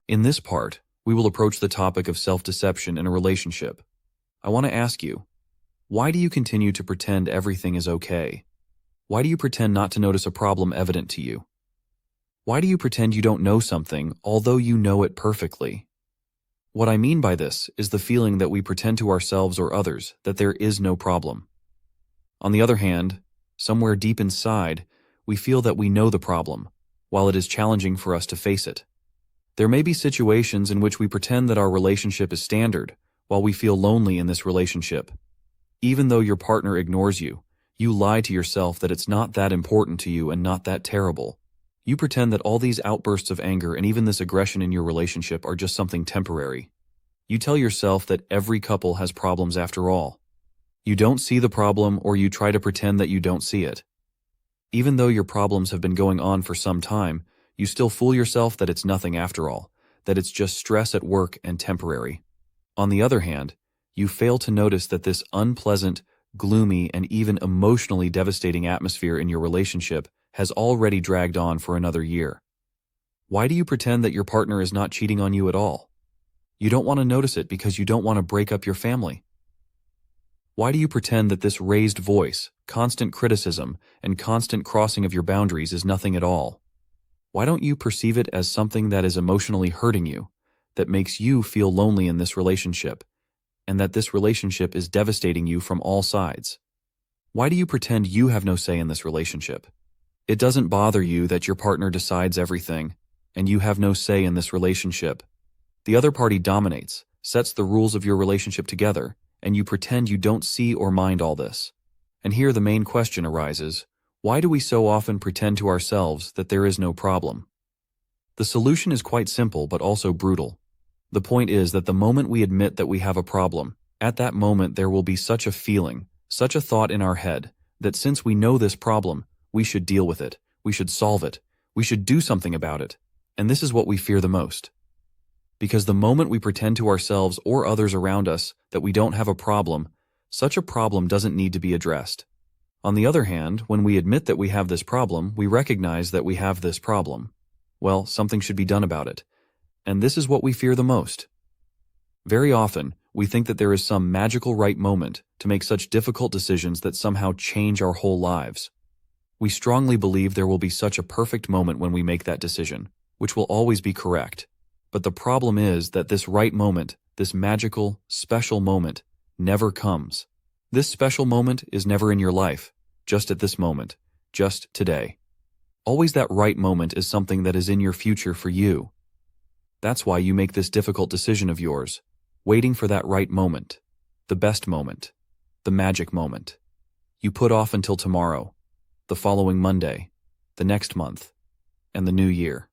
In this part, we will approach the topic of self-deception in a relationship. I want to ask you, why do you continue to pretend everything is okay? Why do you pretend not to notice a problem evident to you? Why do you pretend you don't know something, although you know it perfectly? What I mean by this is the feeling that we pretend to ourselves or others that there is no problem. On the other hand, somewhere deep inside, we feel that we know the problem, while it is challenging for us to face it. There may be situations in which we pretend that our relationship is standard, while we feel lonely in this relationship. Even though your partner ignores you, you lie to yourself that it's not that important to you and not that terrible. You pretend that all these outbursts of anger and even this aggression in your relationship are just something temporary. You tell yourself that every couple has problems after all. You don't see the problem, or you try to pretend that you don't see it. Even though your problems have been going on for some time, you still fool yourself that it's nothing after all, that it's just stress at work and temporary. On the other hand, you fail to notice that this unpleasant, gloomy, and even emotionally devastating atmosphere in your relationship has already dragged on for another year. Why do you pretend that your partner is not cheating on you at all? You don't want to notice it because you don't want to break up your family. Why do you pretend that this raised voice, constant criticism, and constant crossing of your boundaries is nothing at all? Why don't you perceive it as something that is emotionally hurting you, that makes you feel lonely in this relationship, and that this relationship is devastating you from all sides? Why do you pretend you have no say in this relationship? It doesn't bother you that your partner decides everything, and you have no say in this relationship. The other party dominates, sets the rules of your relationship together, and you pretend you don't see or mind all this. And here the main question arises: why do we so often pretend to ourselves that there is no problem? The solution is quite simple but also brutal. The point is that the moment we admit that we have a problem, at that moment there will be such a feeling, such a thought in our head, that since we know this problem, we should deal with it, we should solve it, we should do something about it. And this is what we fear the most. Because the moment we pretend to ourselves or others around us that we don't have a problem, such a problem doesn't need to be addressed. On the other hand, when we admit that we have this problem, we recognize that we have this problem. Well, something should be done about it. And this is what we fear the most. Very often, we think that there is some magical right moment to make such difficult decisions that somehow change our whole lives. We strongly believe there will be such a perfect moment when we make that decision, which will always be correct. But the problem is that this right moment, this magical, special moment, never comes. This special moment is never in your life, just at this moment, just today. Always that right moment is something that is in your future for you. That's why you make this difficult decision of yours, waiting for that right moment, the best moment, the magic moment. You put off until tomorrow, the following Monday, the next month, and the new year.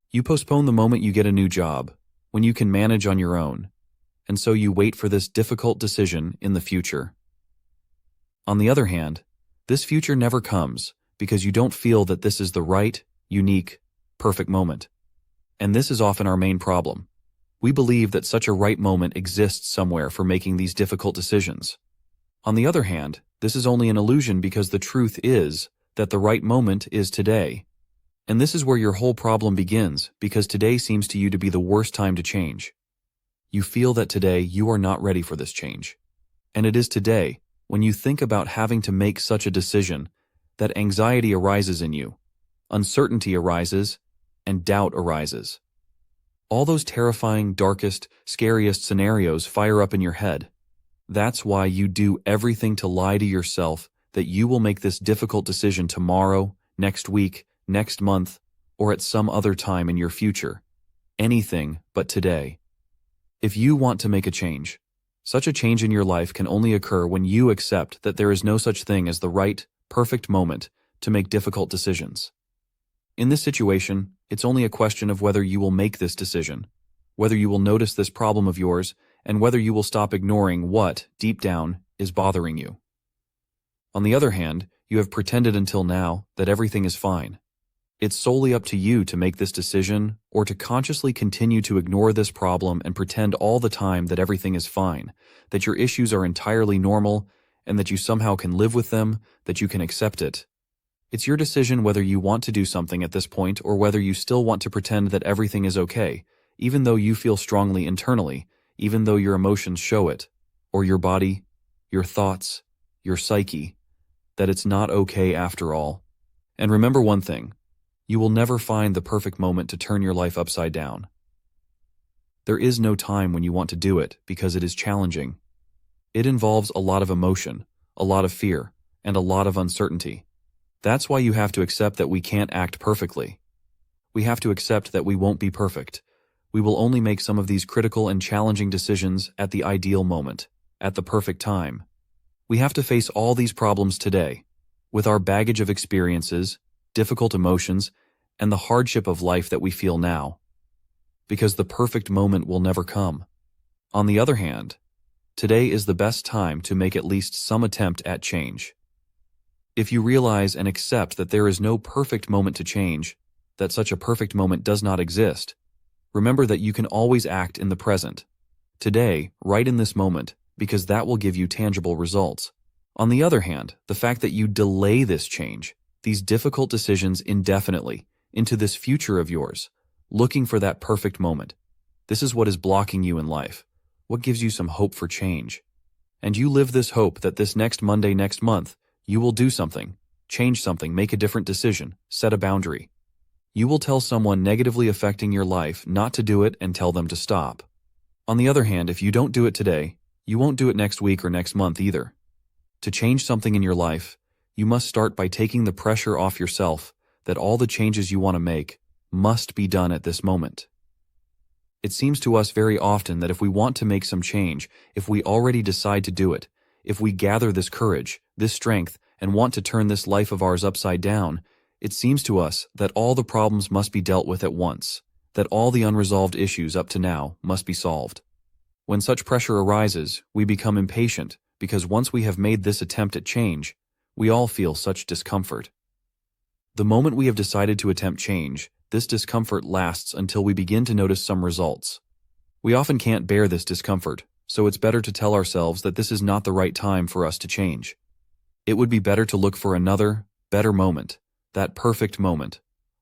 You postpone the moment you get a new job, when you can manage on your own, and so you wait for this difficult decision in the future. On the other hand, this future never comes because you don't feel that this is the right, unique, perfect moment. And this is often our main problem. We believe that such a right moment exists somewhere for making these difficult decisions. On the other hand, this is only an illusion because the truth is that the right moment is today. And this is where your whole problem begins, because today seems to you to be the worst time to change. You feel that today you are not ready for this change. And it is today, when you think about having to make such a decision, that anxiety arises in you, uncertainty arises, and doubt arises. All those terrifying, darkest, scariest scenarios fire up in your head. That's why you do everything to lie to yourself that you will make this difficult decision tomorrow, next week, next month, or at some other time in your future. Anything but today. If you want to make a change, such a change in your life can only occur when you accept that there is no such thing as the right, perfect moment to make difficult decisions. In this situation, it's only a question of whether you will make this decision, whether you will notice this problem of yours, and whether you will stop ignoring what, deep down, is bothering you. On the other hand, you have pretended until now that everything is fine. It's solely up to you to make this decision or to consciously continue to ignore this problem and pretend all the time that everything is fine, that your issues are entirely normal, and that you somehow can live with them, that you can accept it. It's your decision whether you want to do something at this point or whether you still want to pretend that everything is okay, even though you feel strongly internally, even though your emotions show it, or your body, your thoughts, your psyche, that it's not okay after all. And remember one thing, you will never find the perfect moment to turn your life upside down. There is no time when you want to do it because it is challenging. It involves a lot of emotion, a lot of fear, and a lot of uncertainty. That's why you have to accept that we can't act perfectly. We have to accept that we won't be perfect. We will only make some of these critical and challenging decisions at the ideal moment, at the perfect time. We have to face all these problems today, with our baggage of experiences, difficult emotions, and the hardship of life that we feel now. Because the perfect moment will never come. On the other hand, today is the best time to make at least some attempt at change. If you realize and accept that there is no perfect moment to change, that such a perfect moment does not exist, remember that you can always act in the present, today, right in this moment, because that will give you tangible results. On the other hand, the fact that you delay this change, these difficult decisions indefinitely, into this future of yours, looking for that perfect moment, this is what is blocking you in life, what gives you some hope for change. And you live this hope that this next Monday next month, you will do something, change something, make a different decision, set a boundary. You will tell someone negatively affecting your life not to do it and tell them to stop. On the other hand, if you don't do it today, you won't do it next week or next month either. To change something in your life, you must start by taking the pressure off yourself that all the changes you want to make must be done at this moment. It seems to us very often that if we want to make some change, if we already decide to do it, if we gather this courage, this strength, and want to turn this life of ours upside down, it seems to us that all the problems must be dealt with at once, that all the unresolved issues up to now must be solved. When such pressure arises, we become impatient because once we have made this attempt at change, we all feel such discomfort. The moment we have decided to attempt change, this discomfort lasts until we begin to notice some results. We often can't bear this discomfort, so it's better to tell ourselves that this is not the right time for us to change. It would be better to look for another, better moment, that perfect moment.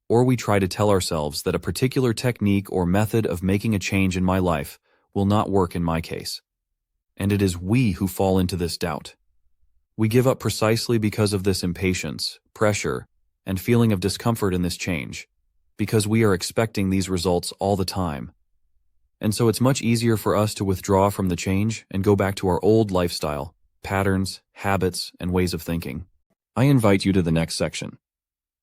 Or we try to tell ourselves that a particular technique or method of making a change in my life will not work in my case. And it is we who fall into this doubt. We give up precisely because of this impatience, pressure, and feeling of discomfort in this change, because we are expecting these results all the time. And so it's much easier for us to withdraw from the change and go back to our old lifestyle, patterns, habits, and ways of thinking. I invite you to the next section.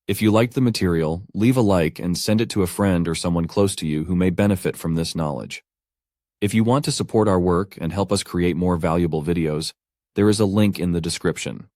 If you liked the material, leave a like and send it to a friend or someone close to you who may benefit from this knowledge. If you want to support our work and help us create more valuable videos, there is a link in the description.